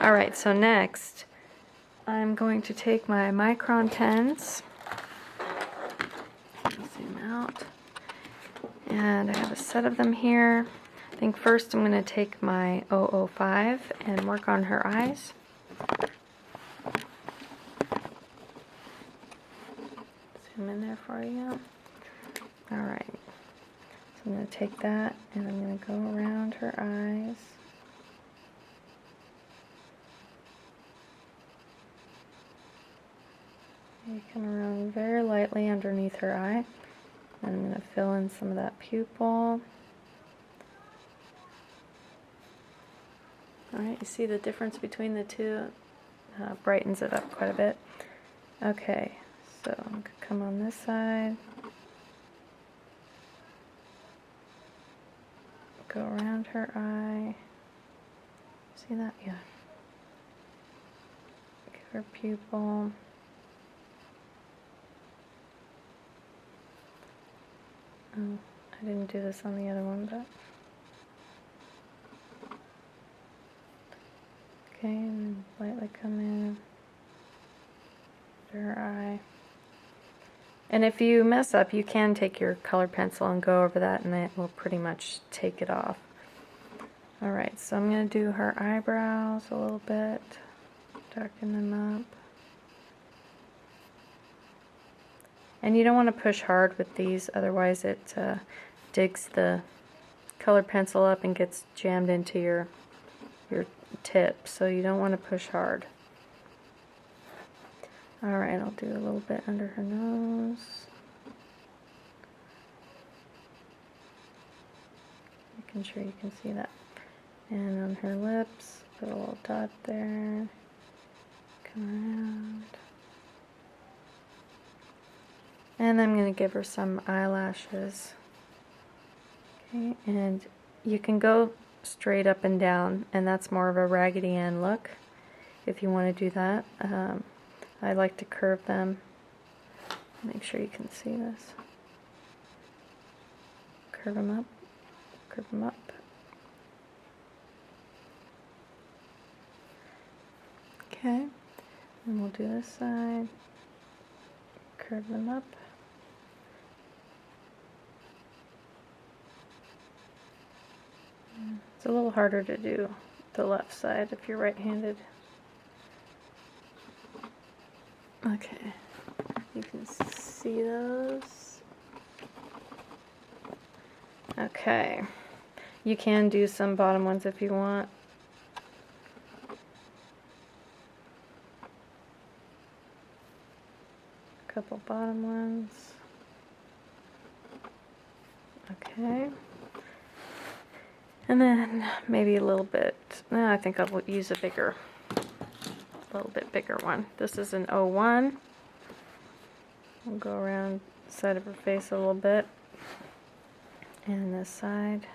Alright, so next I'm going to take my micron pens, zoom out, and I have a set of them here. I think first I'm going to take my 005 and work on her eyes. Zoom in there for you. Alright, so I'm going to take that and I'm going to go around her eyes. You can run very lightly underneath her eye. And I'm going to fill in some of that pupil. Alright, you see the difference between the two? Brightens it up quite a bit. Okay, so I'm going to come on this side. Go around her eye. See that? Yeah. Give her pupil. Oh, I didn't do this on the other one, but... Okay, and then lightly come in to her eye. And if you mess up, you can take your color pencil and go over that, and it will pretty much take it off. Alright, so I'm going to do her eyebrows a little bit, darken them up. And you don't want to push hard with these, otherwise it digs the color pencil up and gets jammed into your tip, so you don't want to push hard. Alright, I'll do a little bit under her nose. Making sure you can see that. And on her lips, put a little dot there. Come around. And I'm going to give her some eyelashes. Okay, and you can go straight up and down, and that's more of a Raggedy Ann look if you want to do that. I like to curve them. Make sure you can see this. Curve them up, curve them up. Okay, and we'll do this side. Curve them up. It's a little harder to do the left side if you're right-handed. Okay, you can see those. Okay, you can do some bottom ones if you want. A couple bottom ones. Okay. And then maybe a little bit, no, I think I'll use a little bit bigger one. This is an 01. We'll go around the side of her face a little bit. And this side.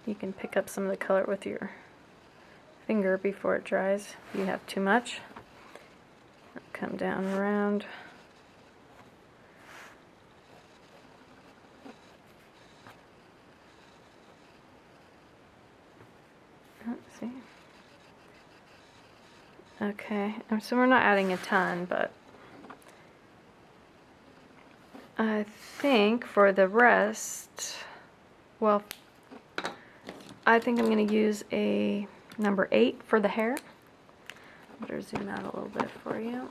You can pick up some of the color with your finger before it dries if you have too much. Come down around. Let's see. Okay, so we're not adding a ton, but I think for the rest, well, I think I'm going to use a number 8 for the hair. Better zoom out a little bit for you.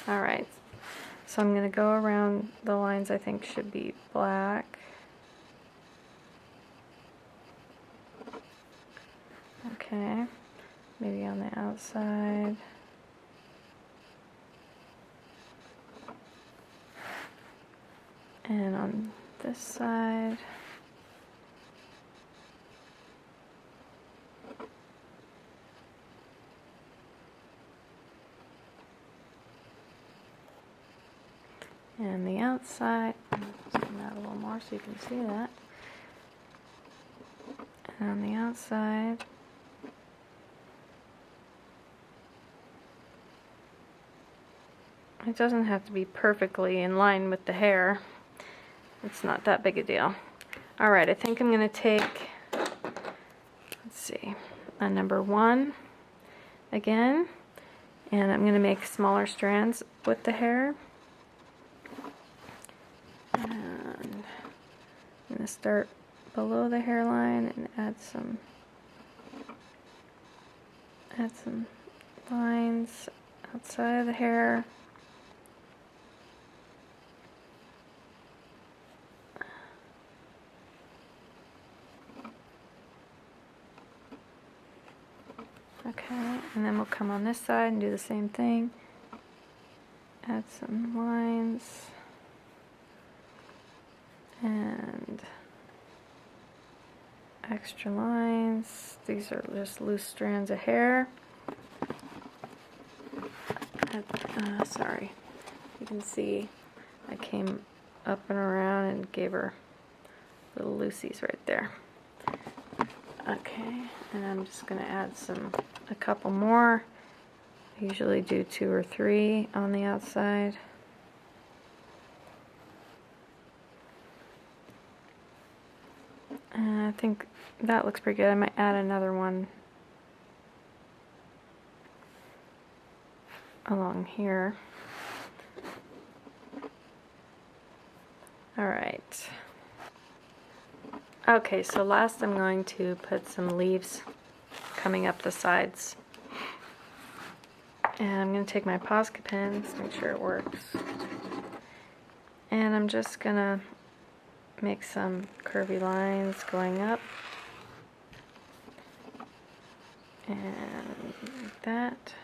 Alright, so I'm going to go around the lines I think should be black. Okay, maybe on the outside. And on this side. And the outside, zoom out a little more so you can see that. And on the outside, It doesn't have to be perfectly in line with the hair. It's not that big a deal. Alright, I think I'm going to take, let's see, a number 1 again, and I'm going to make smaller strands with the hair. And I'm going to start below the hairline and add some lines outside of the hair. Okay, and then we'll come on this side and do the same thing. Add some lines and extra lines. These are just loose strands of hair. Sorry, you can see I came up and around and gave her little loosies right there. Okay, and I'm just going to add a couple more. I usually do 2 or 3 on the outside. And I think that looks pretty good. I might add another one along here. Alright. Okay, so last I'm going to put some leaves coming up the sides. And I'm going to take my Posca pen, make sure it works. And I'm just going to make some curvy lines going up. And like that.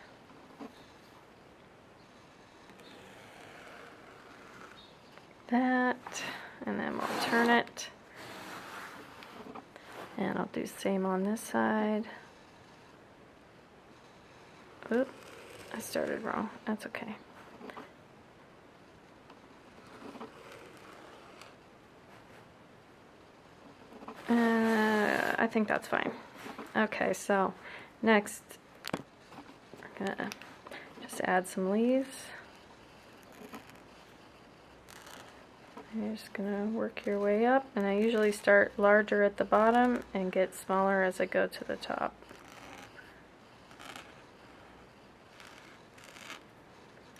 That. And then we'll turn it. And I'll do the same on this side. Oop, I started wrong. That's okay. I think that's fine. Okay, so next we're gonna just add some leaves. You're just gonna work your way up, and I usually start larger at the bottom and get smaller as I go to the top.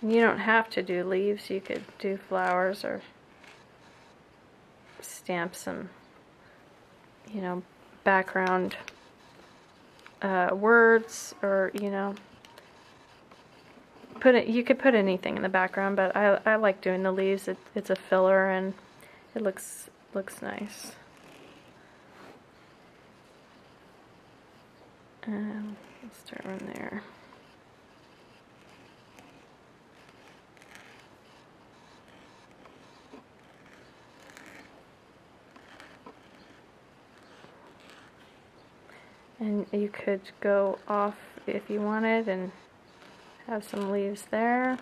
You don't have to do leaves, you could do flowers or stamp some, you know, background words, or, you know, you could put anything in the background, but I like doing the leaves. It's a filler and it looks nice. And let's start one there. And you could go off if you wanted and have some leaves there.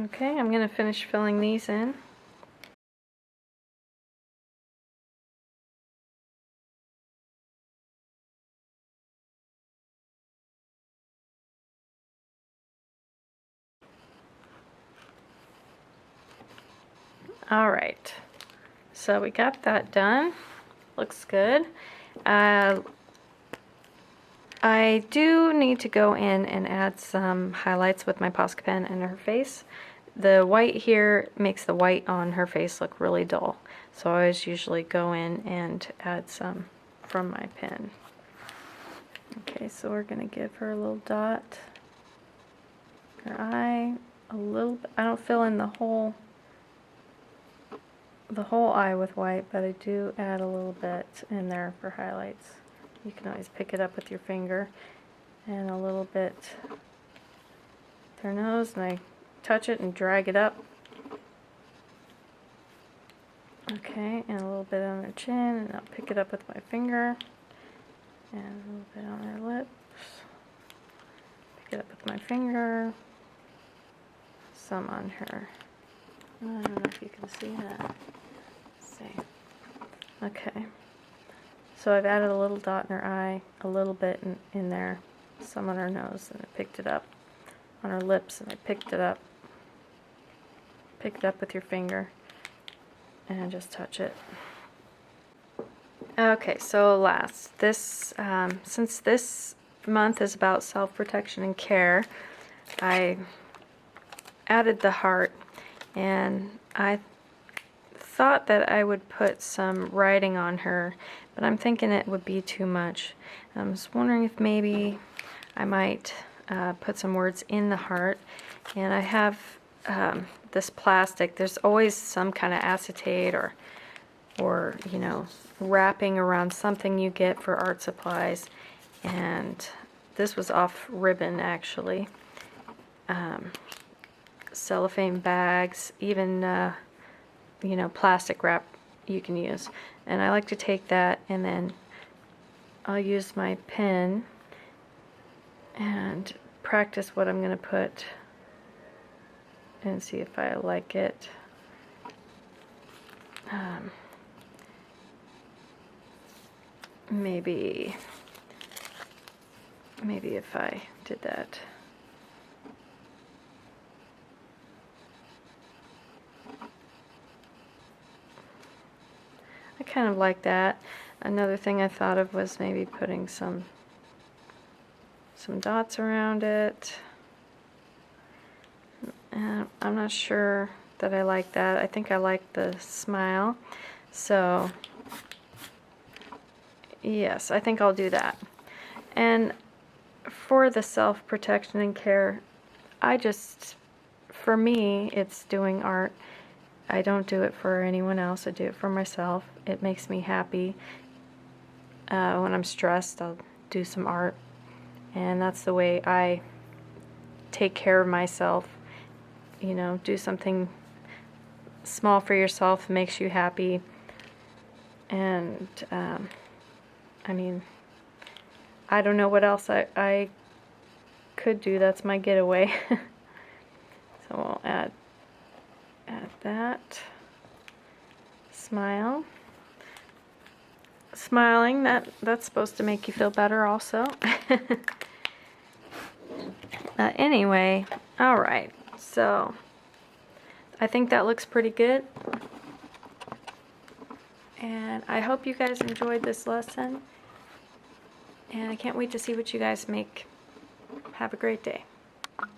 Okay, I'm going to finish filling these in. Alright, so we got that done. Looks good. I do need to go in and add some highlights with my Posca pen in her face. The white here makes the white on her face look really dull, so I always usually go in and add some from my pen. Okay, so we're going to give her a little dot. Her eye, a little bit. I don't fill in the whole eye with white, but I do add a little bit in there for highlights. You can always pick it up with your finger, and a little bit their nose, and I touch it and drag it up. Okay, and a little bit on their chin, and I'll pick it up with my finger, and a little bit on their lips. Pick it up with my finger. some on her. I don't know if you can see that. Let's see. Okay. So I've added a little dot in her eye, a little bit in there, some on her nose, and I picked it up. On her lips, and I picked it up. Pick it up with your finger and just touch it. Okay, so since this month is about self-protection and care, I added the heart, and I thought that I would put some writing on her, but I'm thinking it would be too much. I was wondering if maybe I might put some words in the heart, and I have this plastic. There's always some kind of acetate or you know, wrapping around something you get for art supplies, and this was off ribbon actually. Cellophane bags, even you know, plastic wrap you can use, and I like to take that and then I'll use my pen and practice what I'm going to put and see if I like it. Maybe if I did that. I kind of like that. Another thing I thought of was maybe putting some dots around it. I'm not sure that I like that. I think I like the smile. So yes, I think I'll do that. And for the self-protection and care, for me, it's doing art. I don't do it for anyone else. I do it for myself. It makes me happy. When I'm stressed, I'll do some art. And that's the way I take care of myself. You know, do something small for yourself, makes you happy. And I mean, I don't know what else I could do. That's my getaway. So we'll add that. Smile. Smiling, that's supposed to make you feel better also. Anyway, alright, so I think that looks pretty good. And I hope you guys enjoyed this lesson. And I can't wait to see what you guys make. Have a great day.